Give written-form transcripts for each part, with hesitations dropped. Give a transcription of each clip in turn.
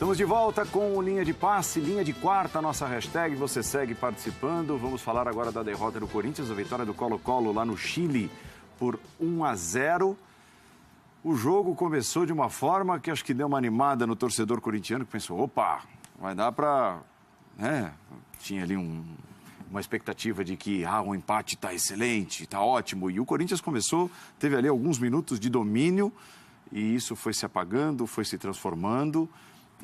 Estamos de volta com o Linha de Passe, Linha de Quarta, a nossa hashtag. Você segue participando. Vamos falar agora da derrota do Corinthians, a vitória do Colo-Colo lá no Chile por 1-0. O jogo começou de uma forma que acho que deu uma animada no torcedor corintiano, que pensou, opa, vai dar para... Tinha ali uma expectativa de que o empate está excelente, está ótimo. E o Corinthians começou, teve ali alguns minutos de domínio e isso foi se apagando, foi se transformando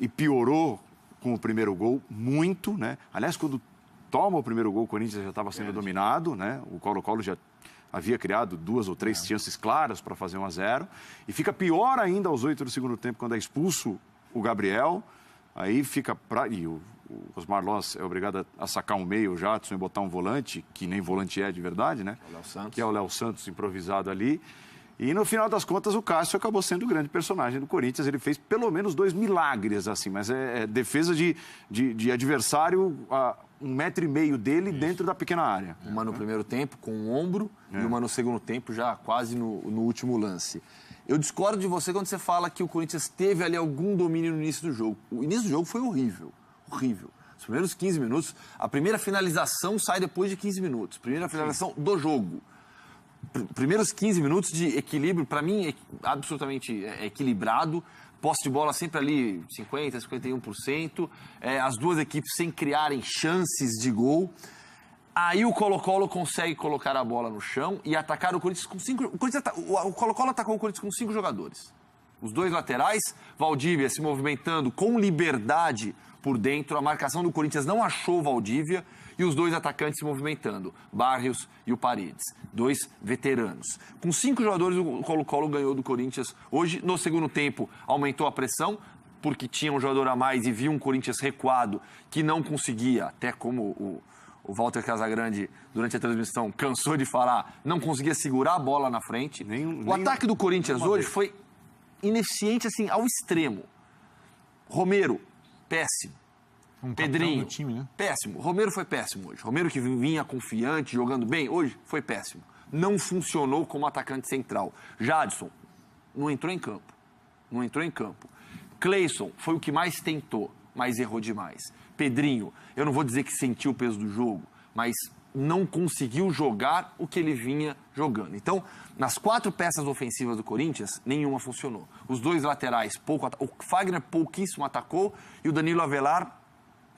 e piorou com o primeiro gol muito, né? Aliás, quando toma o primeiro gol, o Corinthians já estava sendo dominado, né? O Colo-Colo já havia criado 2 ou 3 chances claras para fazer 1-0. E fica pior ainda aos 8 do segundo tempo, quando é expulso o Gabriel. Aí fica... E o Osmar Loss é obrigado a sacar um meio, o Jadson, e botar um volante, que nem volante é de verdade, né? O Léo Santos. Que é o Léo Santos improvisado ali. E no final das contas, o Cássio acabou sendo o grande personagem do Corinthians. Ele fez pelo menos 2 milagres, assim, mas é defesa de adversário a 1,5 metro dele dentro da pequena área. Uma no primeiro tempo, com o ombro, e uma no segundo tempo, já quase no último lance. Eu discordo de você quando você fala que o Corinthians teve ali algum domínio no início do jogo. O início do jogo foi horrível, horrível. Os primeiros 15 minutos, a primeira finalização sai depois de 15 minutos. Primeira finalização do jogo. Primeiros 15 minutos de equilíbrio, para mim, absolutamente equilibrado. Posse de bola sempre ali, 50%, 51%. As duas equipes sem criarem chances de gol. Aí o Colo-Colo consegue colocar a bola no chão e atacar o Corinthians com 5... O Colo-Colo atacou o Corinthians com 5 jogadores. Os 2 laterais, Valdívia se movimentando com liberdade por dentro. A marcação do Corinthians não achou Valdívia. E os 2 atacantes se movimentando, Barrios e o Paredes, 2 veteranos. Com 5 jogadores, o Colo-Colo ganhou do Corinthians. Hoje, no segundo tempo, aumentou a pressão, porque tinha um jogador a mais e viu um Corinthians recuado que não conseguia, até como o Walter Casagrande, durante a transmissão, cansou de falar, não conseguia segurar a bola na frente. O ataque do Corinthians hoje foi ineficiente, assim, ao extremo. Romero, péssimo. Pedrinho, time, né? péssimo. Romero foi péssimo hoje. Romero que vinha confiante, jogando bem, hoje foi péssimo. Não funcionou como atacante central. Jadson não entrou em campo. Não entrou em campo. Cleison foi o que mais tentou, mas errou demais. Pedrinho, eu não vou dizer que sentiu o peso do jogo, mas não conseguiu jogar o que ele vinha jogando. Então, nas 4 peças ofensivas do Corinthians, nenhuma funcionou. Os 2 laterais, o Fagner pouquíssimo atacou e o Danilo Avelar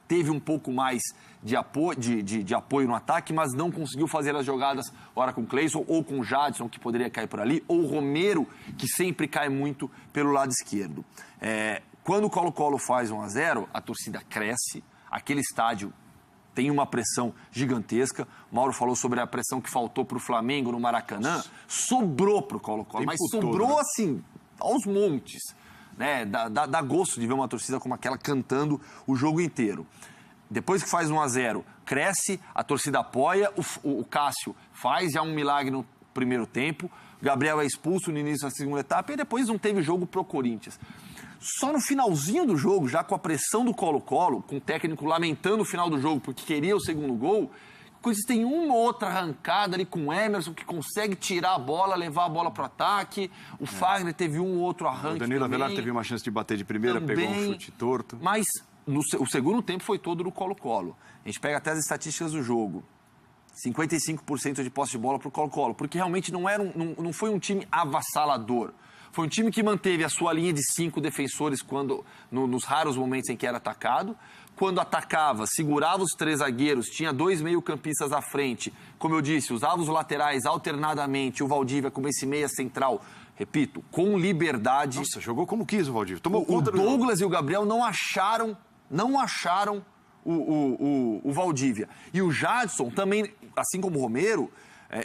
teve um pouco mais de apoio no ataque, mas não conseguiu fazer as jogadas, ora com o Cleison, ou com o Jadson, que poderia cair por ali, ou o Romero, que sempre cai muito pelo lado esquerdo. Quando o Colo-Colo faz 1-0, a torcida cresce, aquele estádio tem uma pressão gigantesca. Mauro falou sobre a pressão que faltou para o Flamengo no Maracanã. Sobrou para o Colo-Colo, mas sobrou todo, né? Assim, aos montes. Né? Dá gosto de ver uma torcida como aquela cantando o jogo inteiro. Depois que faz 1-0, cresce, a torcida apoia, o Cássio faz já um milagre no primeiro tempo, Gabriel é expulso no início da segunda etapa e depois não teve jogo pro Corinthians. Só no finalzinho do jogo, já com a pressão do Colo-Colo, com o técnico lamentando o final do jogo porque queria o segundo gol, o Corinthians tem uma outra arrancada ali com o Emerson, que consegue tirar a bola, levar a bola para o ataque. O Fagner teve um outro arranque. O Danilo Avelar teve uma chance de bater de primeira, pegou um chute torto. Mas o segundo tempo foi todo do Colo-Colo. A gente pega até as estatísticas do jogo. 55% de posse de bola para o Colo-Colo, porque realmente não foi um time avassalador. Foi um time que manteve a sua linha de 5 defensores nos raros momentos em que era atacado. Quando atacava, segurava os 3 zagueiros, tinha 2 meio-campistas à frente. Como eu disse, usava os laterais alternadamente, o Valdívia como esse meia central. Repito, com liberdade. Nossa, jogou como quis o Valdívia. Tomou conta do Douglas e o Gabriel não acharam o Valdívia. E o Jadson também, assim como o Romero,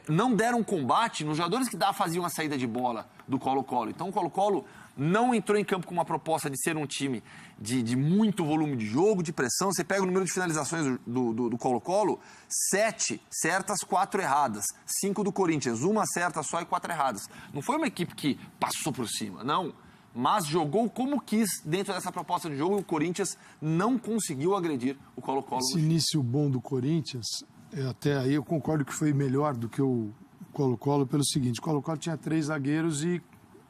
não deram combate nos jogadores que faziam a saída de bola do Colo-Colo. Então o Colo-Colo não entrou em campo com uma proposta de ser um time de muito volume de jogo, de pressão. Você pega o número de finalizações do Colo-Colo, 7 certas, 4 erradas. 5 do Corinthians, 1 certa só e 4 erradas. Não foi uma equipe que passou por cima, não. Mas jogou como quis dentro dessa proposta de jogo e o Corinthians não conseguiu agredir o Colo-Colo. Esse início bom do Corinthians, até aí eu concordo que foi melhor do que o Colo-Colo pelo seguinte: o Colo-Colo tinha 3 zagueiros e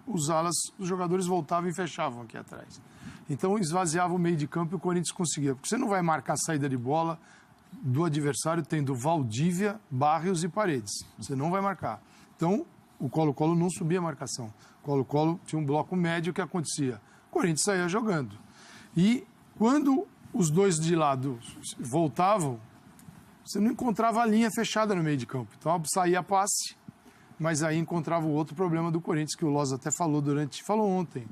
os jogadores voltavam e fechavam aqui atrás. Então esvaziava o meio de campo e o Corinthians conseguia. Porque você não vai marcar a saída de bola do adversário tendo Valdívia, Barrios e Paredes. Você não vai marcar. Então, o Colo-Colo não subia a marcação. O Colo-Colo tinha um bloco médio que acontecia. O Corinthians saía jogando. E quando os dois de lado voltavam, você não encontrava a linha fechada no meio de campo. Então, saía passe, mas aí encontrava o outro problema do Corinthians, que o Loz até falou ontem.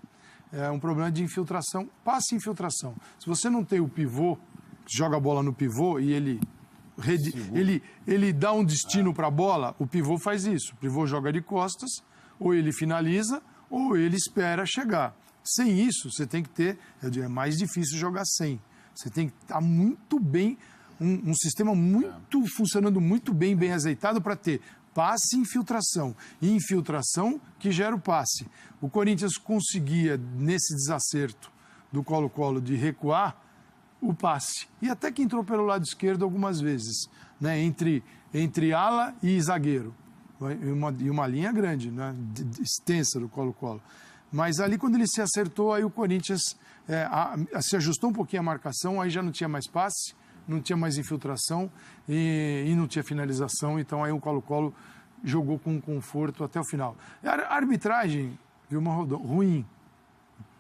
É um problema de infiltração, passe e infiltração. Se você não tem o pivô, joga a bola no pivô e ele dá um destino para a bola, o pivô faz isso. O pivô joga de costas, ou ele finaliza, ou ele espera chegar. Sem isso, você tem que ter, é mais difícil jogar sem. Você tem que estar muito bem, um sistema funcionando muito bem azeitado para ter passe e infiltração. E infiltração que gera o passe. O Corinthians conseguia, nesse desacerto do Colo-Colo de recuar, o passe. E até que entrou pelo lado esquerdo algumas vezes, né? Entre ala e zagueiro. E uma linha grande, né? Extensa do Colo-Colo. Mas ali, quando ele se acertou, aí o Corinthians se ajustou um pouquinho a marcação, aí já não tinha mais passe, não tinha mais infiltração e não tinha finalização. Então aí o Colo-Colo jogou com conforto até o final. A arbitragem, ruim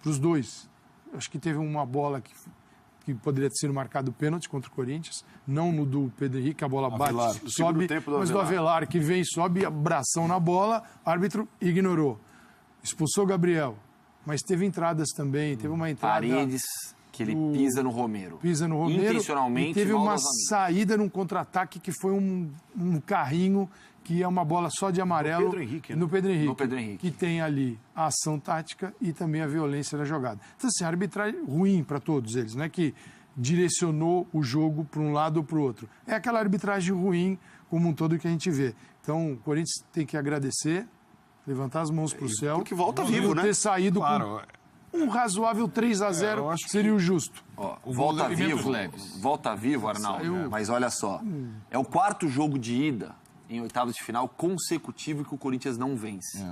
para os dois. Acho que teve uma bola que poderia ter sido marcado pênalti contra o Corinthians, não no do Pedro Henrique, a bola bate, sobe, mas do Avelar, que vem, sobe, abração na bola, árbitro ignorou. Expulsou o Gabriel, mas teve entradas também, teve uma entrada... Paredes, que ele pisa no Romero. Intencionalmente, e teve uma saída num contra-ataque que foi um carrinho, que é uma bola só de amarelo no Pedro Henrique, que tem ali a ação tática e também a violência da jogada. Então, assim, a arbitragem ruim para todos eles, não é que direcionou o jogo para um lado ou para o outro. É aquela arbitragem ruim como um todo que a gente vê. Então, o Corinthians tem que agradecer, levantar as mãos para o céu. Porque volta vivo, né? Ter saído com um razoável 3-0 seria o justo. Volta vivo, Arnaldo. Mas olha só, é o quarto jogo de ida em oitavas de final consecutivo que o Corinthians não vence.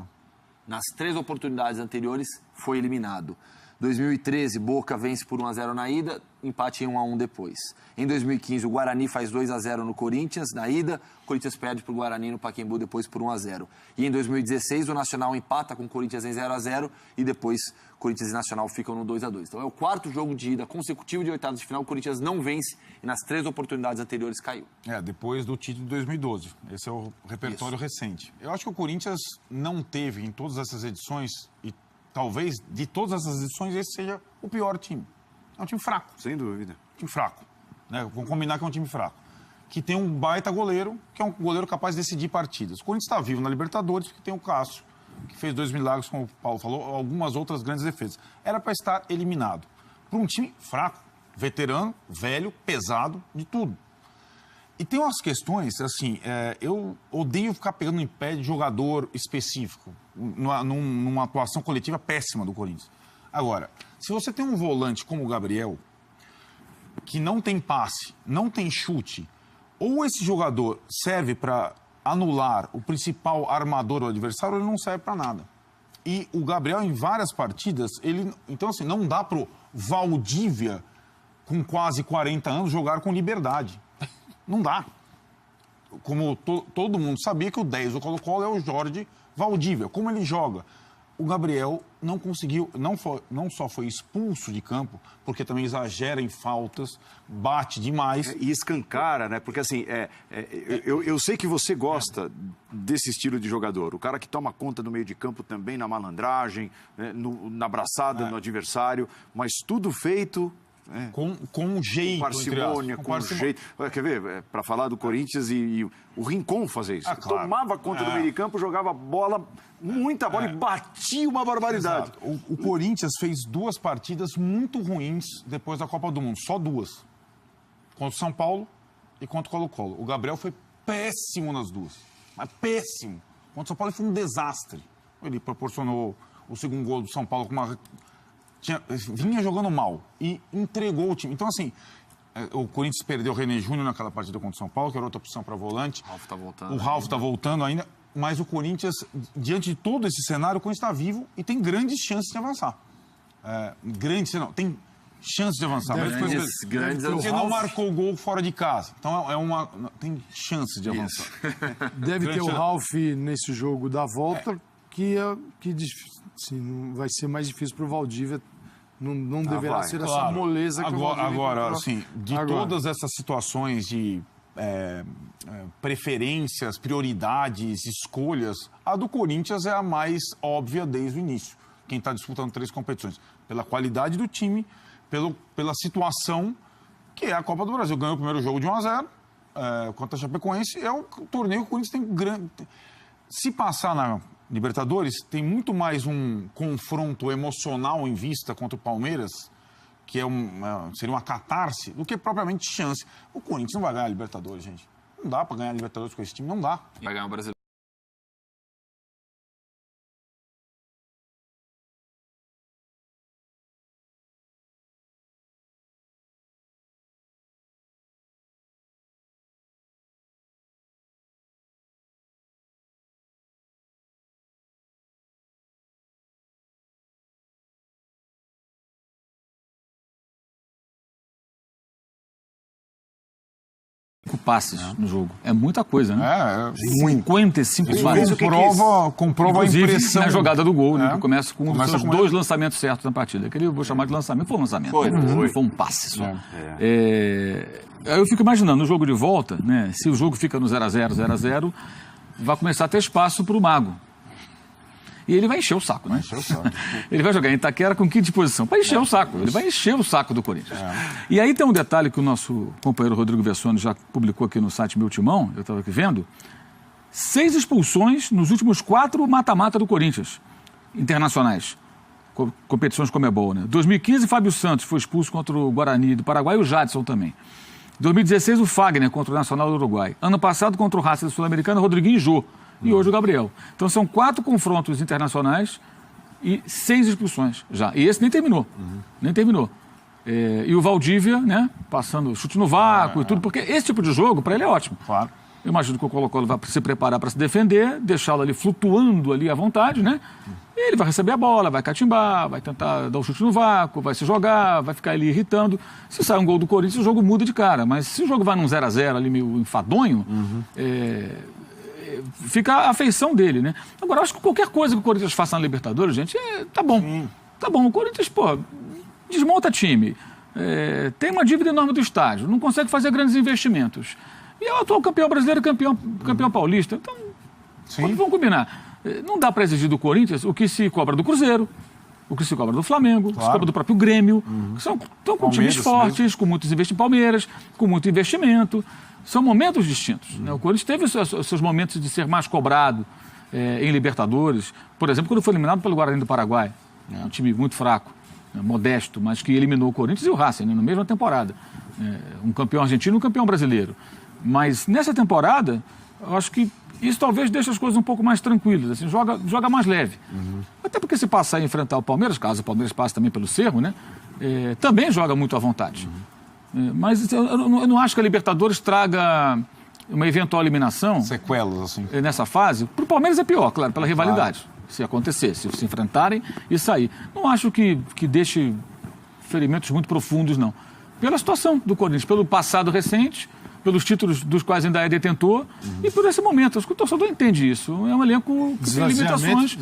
Nas 3 oportunidades anteriores, foi eliminado. 2013, Boca vence por 1-0 na ida, empate em 1-1 depois. Em 2015, o Guarani faz 2-0 no Corinthians, na ida, o Corinthians perde para o Guarani no Pacaembu depois por 1-0. E em 2016, o Nacional empata com o Corinthians em 0-0 e depois Corinthians e Nacional ficam no 2-2. Então é o quarto jogo de ida consecutivo de oitavas de final, o Corinthians não vence e nas 3 oportunidades anteriores caiu. Depois do título de 2012. Esse é o repertório recente. Eu acho que o Corinthians não teve em todas essas edições e talvez, de todas essas edições, esse seja o pior time. É um time fraco. Sem dúvida. Time fraco. Né? Vamos combinar que é um time fraco. Que tem um baita goleiro, que é um goleiro capaz de decidir partidas. O Corinthians está vivo na Libertadores, porque tem o Cássio, que fez 2 milagres, como o Paulo falou, algumas outras grandes defesas. Era para estar eliminado. Para um time fraco, veterano, velho, pesado, de tudo. E tem umas questões, assim, eu odeio ficar pegando em pé de jogador específico, numa atuação coletiva péssima do Corinthians. Agora, se você tem um volante como o Gabriel, que não tem passe, não tem chute, ou esse jogador serve para anular o principal armador do adversário, ou ele não serve para nada. E o Gabriel, em várias partidas, então, assim, não dá pro Valdívia, com quase 40 anos, jogar com liberdade. Não dá. Como todo mundo sabia que o 10 do Colo-Colo é o Jorge Valdívia. Como ele joga? O Gabriel não conseguiu, não só foi expulso de campo, porque também exagera em faltas, bate demais. E escancara, né? Porque assim, eu sei que você gosta desse estilo de jogador. O cara que toma conta do meio de campo também na malandragem, né? Na abraçada no adversário, mas tudo feito... Com jeito, com parcimônia, com jeito. Quer ver? Para falar do Corinthians e o Rincon fazer isso. Claro. Tomava conta do meio de campo, jogava bola, muita bola e batia uma barbaridade. O Corinthians fez 2 partidas muito ruins depois da Copa do Mundo. Só 2. Contra o São Paulo e contra o Colo-Colo. O Gabriel foi péssimo nas 2. Mas péssimo. Contra o São Paulo ele foi um desastre. Ele proporcionou o segundo gol do São Paulo com uma... vinha jogando mal e entregou o time. Então, assim, o Corinthians perdeu o René Júnior naquela partida contra o São Paulo, que era outra opção para volante. O Ralf está voltando ainda. Mas o Corinthians, diante de todo esse cenário, o Corinthians está vivo e tem grandes chances de avançar. grandes, não, tem chance de avançar. Grandes. Porque não marcou o gol fora de casa. Então tem chance de avançar. Deve ter o Ralf nesse jogo da volta, que assim, vai ser mais difícil para o Valdívia. Não deverá ser essa moleza que o Valdívia... Agora, assim, todas essas situações de preferências, prioridades, escolhas, a do Corinthians é a mais óbvia desde o início. Quem está disputando 3 competições. Pela qualidade do time, pela situação que é a Copa do Brasil. Ganhou o primeiro jogo de 1-0 contra a Chapecoense. É um torneio que o Corinthians tem grande... Se passar na Libertadores, tem muito mais um confronto emocional em vista contra o Palmeiras, que seria uma catarse, do que propriamente chance. O Corinthians não vai ganhar a Libertadores, gente. Não dá para ganhar a Libertadores com esse time, não dá. Vai ganhar o Brasileiro. Passes no jogo. É muita coisa, né? 55 passes. Comprova a impressão. Na jogada do gol, né? Que começa com os 2 lançamentos certos na partida. Aquele eu vou chamar de lançamento. Foi um lançamento. Foi um passe só. Eu fico imaginando, no jogo de volta, né? Se o jogo fica no 0-0, 0-0, vai começar a ter espaço para o Mago. E ele vai encher o saco, né? Ele vai jogar em Itaquera com que disposição? Para encher o saco. Ele vai encher o saco do Corinthians. E aí tem um detalhe que o nosso companheiro Rodrigo Vessone já publicou aqui no site Meu Timão, eu estava aqui vendo. 6 expulsões nos últimos 4 mata-mata do Corinthians, internacionais. Competições Comebol, né? 2015, Fábio Santos foi expulso contra o Guarani do Paraguai e o Jadson também. 2016, o Fagner contra o Nacional do Uruguai. Ano passado, contra o Racing Sul-Americano, Rodriguinho e Jô. E hoje o Gabriel. Então são 4 confrontos internacionais e 6 expulsões já. E esse nem terminou. Nem terminou. E o Valdívia, né, passando chute no vácuo e tudo, porque esse tipo de jogo, para ele, é ótimo. Claro. Eu imagino que o Colo-Colo vai se preparar para se defender, deixá-lo ali flutuando ali à vontade, né? E ele vai receber a bola, vai catimbar, vai tentar dar um chute no vácuo, vai se jogar, vai ficar ali irritando. Se sai um gol do Corinthians, o jogo muda de cara. Mas se o jogo vai num 0-0 ali meio enfadonho, fica a afeição dele, né? Agora, eu acho que qualquer coisa que o Corinthians faça na Libertadores, gente, tá bom. Sim. Tá bom. O Corinthians, desmonta time, tem uma dívida enorme do estádio, não consegue fazer grandes investimentos. E é o atual campeão brasileiro, campeão paulista. Então, vamos combinar. Não dá para exigir do Corinthians o que se cobra do Cruzeiro, o que se cobra do Flamengo, o que se cobra do próprio Grêmio. Estão com times fortes, mesmo, com muitos investimentos, Palmeiras, com muito investimento. São momentos distintos. Né? O Corinthians teve os seus momentos de ser mais cobrado em Libertadores. Por exemplo, quando foi eliminado pelo Guarani do Paraguai. Um time muito fraco, modesto, mas que eliminou o Corinthians e o Racing, né? Na mesma temporada. Um campeão argentino e um campeão brasileiro. Mas nessa temporada, eu acho que isso talvez deixe as coisas um pouco mais tranquilas. Assim, joga mais leve. Até porque se passar a enfrentar o Palmeiras, caso o Palmeiras passe também pelo Cerro, né? Também joga muito à vontade. Mas eu não acho que a Libertadores traga uma eventual eliminação... Sequelas, assim. Nessa fase. Para o Palmeiras é pior, claro, pela rivalidade. Se acontecer, se enfrentarem e sair. Não acho que deixe ferimentos muito profundos, não. Pela situação do Corinthians, pelo passado recente, pelos títulos dos quais ainda é detentor e por esse momento. Acho que o torcedor entende isso. É um elenco que tem limitações...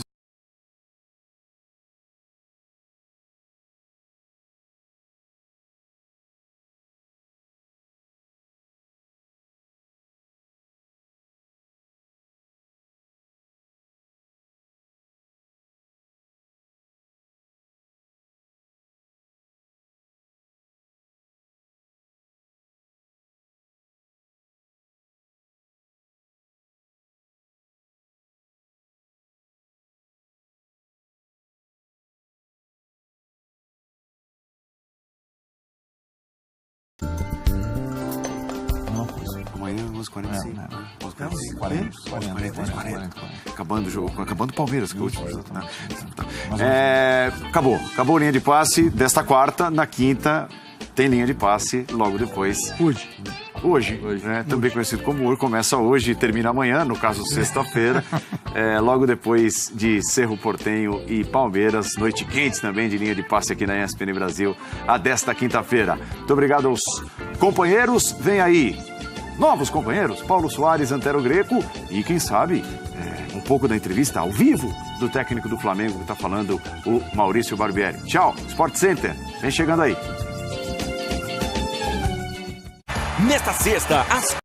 Amanhã, 11h45. 11h40. Acabando o jogo, acabando o Palmeiras, que é o último jogo. Acabou a linha de passe desta quarta. Na quinta, tem linha de passe logo depois. Hoje. Né? Também conhecido como hoje, começa hoje e termina amanhã, no caso sexta-feira, logo depois de Cerro Porteño e Palmeiras, noite quente também de linha de passe aqui na ESPN Brasil, a desta quinta-feira. Muito obrigado aos companheiros, vem aí novos companheiros, Paulo Soares, Antero Greco e quem sabe um pouco da entrevista ao vivo do técnico do Flamengo que está falando, o Maurício Barbieri. Tchau, Sport Center, vem chegando aí. Nesta sexta, às